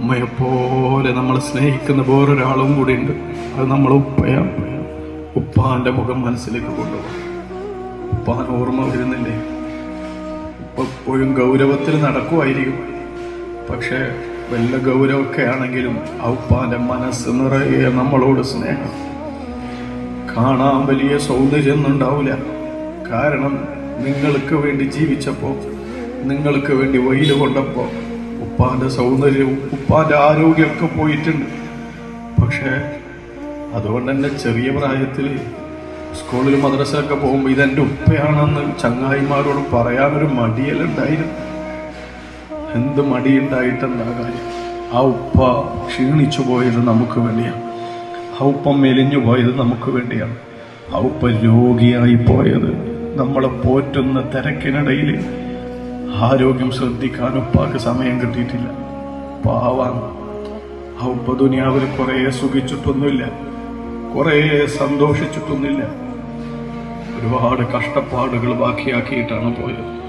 ഉമ്മയെപ്പോലെ നമ്മളെ സ്നേഹിക്കുന്ന വേറൊരാളും കൂടി ഉണ്ട്. അത് നമ്മളെ ഉപ്പയാണ്. ഉപ്പാന്റെ മുഖം മനസ്സിലേക്ക് കൊണ്ടുപോകും. ഉപ്പാൻ ഓർമ്മ വരുന്നില്ലേ? എപ്പോഴും ഗൗരവത്തിൽ നടക്കുമായിരിക്കും. പക്ഷെ വല്ല ഗൗരവമൊക്കെ ആണെങ്കിലും ആ ഉപ്പാന്റെ മനസ്സ് നിറയെ നമ്മളോട് സ്നേഹം. കാണാൻ വലിയ സൗന്ദര്യമൊന്നും ഉണ്ടാവില്ല. കാരണം നിങ്ങൾക്ക് വേണ്ടി ജീവിച്ചപ്പോ, നിങ്ങൾക്ക് വേണ്ടി വെയിൽ കൊണ്ടപ്പോ ഉപ്പാന്റെ സൗന്ദര്യവും ഉപ്പാന്റെ ആരോഗ്യമൊക്കെ പോയിട്ടുണ്ട്. പക്ഷെ അതുകൊണ്ട് തന്നെ ചെറിയ പ്രായത്തിൽ സ്കൂളിൽ മദ്രസയൊക്കെ പോകുമ്പോൾ ഇതെന്റെ ഉപ്പയാണെന്ന് ചങ്ങായിമാരോട് പറയാനൊരു മടിയലുണ്ടായിരുന്നു. എന്ത് മടിയുണ്ടായിട്ടെന്താ കാര്യം? ആ ഉപ്പ ക്ഷീണിച്ചു പോയത് നമുക്ക് വേണ്ടിയാണ്. ആ ഉപ്പ മെലിഞ്ഞു പോയത് നമുക്ക് വേണ്ടിയാണ്. ആ ഉപ്പ രോഗിയായി പോയത് നമ്മളെ പോറ്റുന്ന തിരക്കിനിടയിൽ ആരോഗ്യം ശ്രദ്ധിക്കാൻ ഉപ്പാക്ക് സമയം കിട്ടിയിട്ടില്ല. പാവാണ്. ആ ഉപ്പ ദുനിയാവിൽ കുറെ സുഖിച്ചിട്ടൊന്നുമില്ല, കുറെ സന്തോഷിച്ചിട്ടൊന്നുമില്ല. ഒരുപാട് കഷ്ടപ്പാടുകൾ ബാക്കിയാക്കിയിട്ടാണ് പോയത്.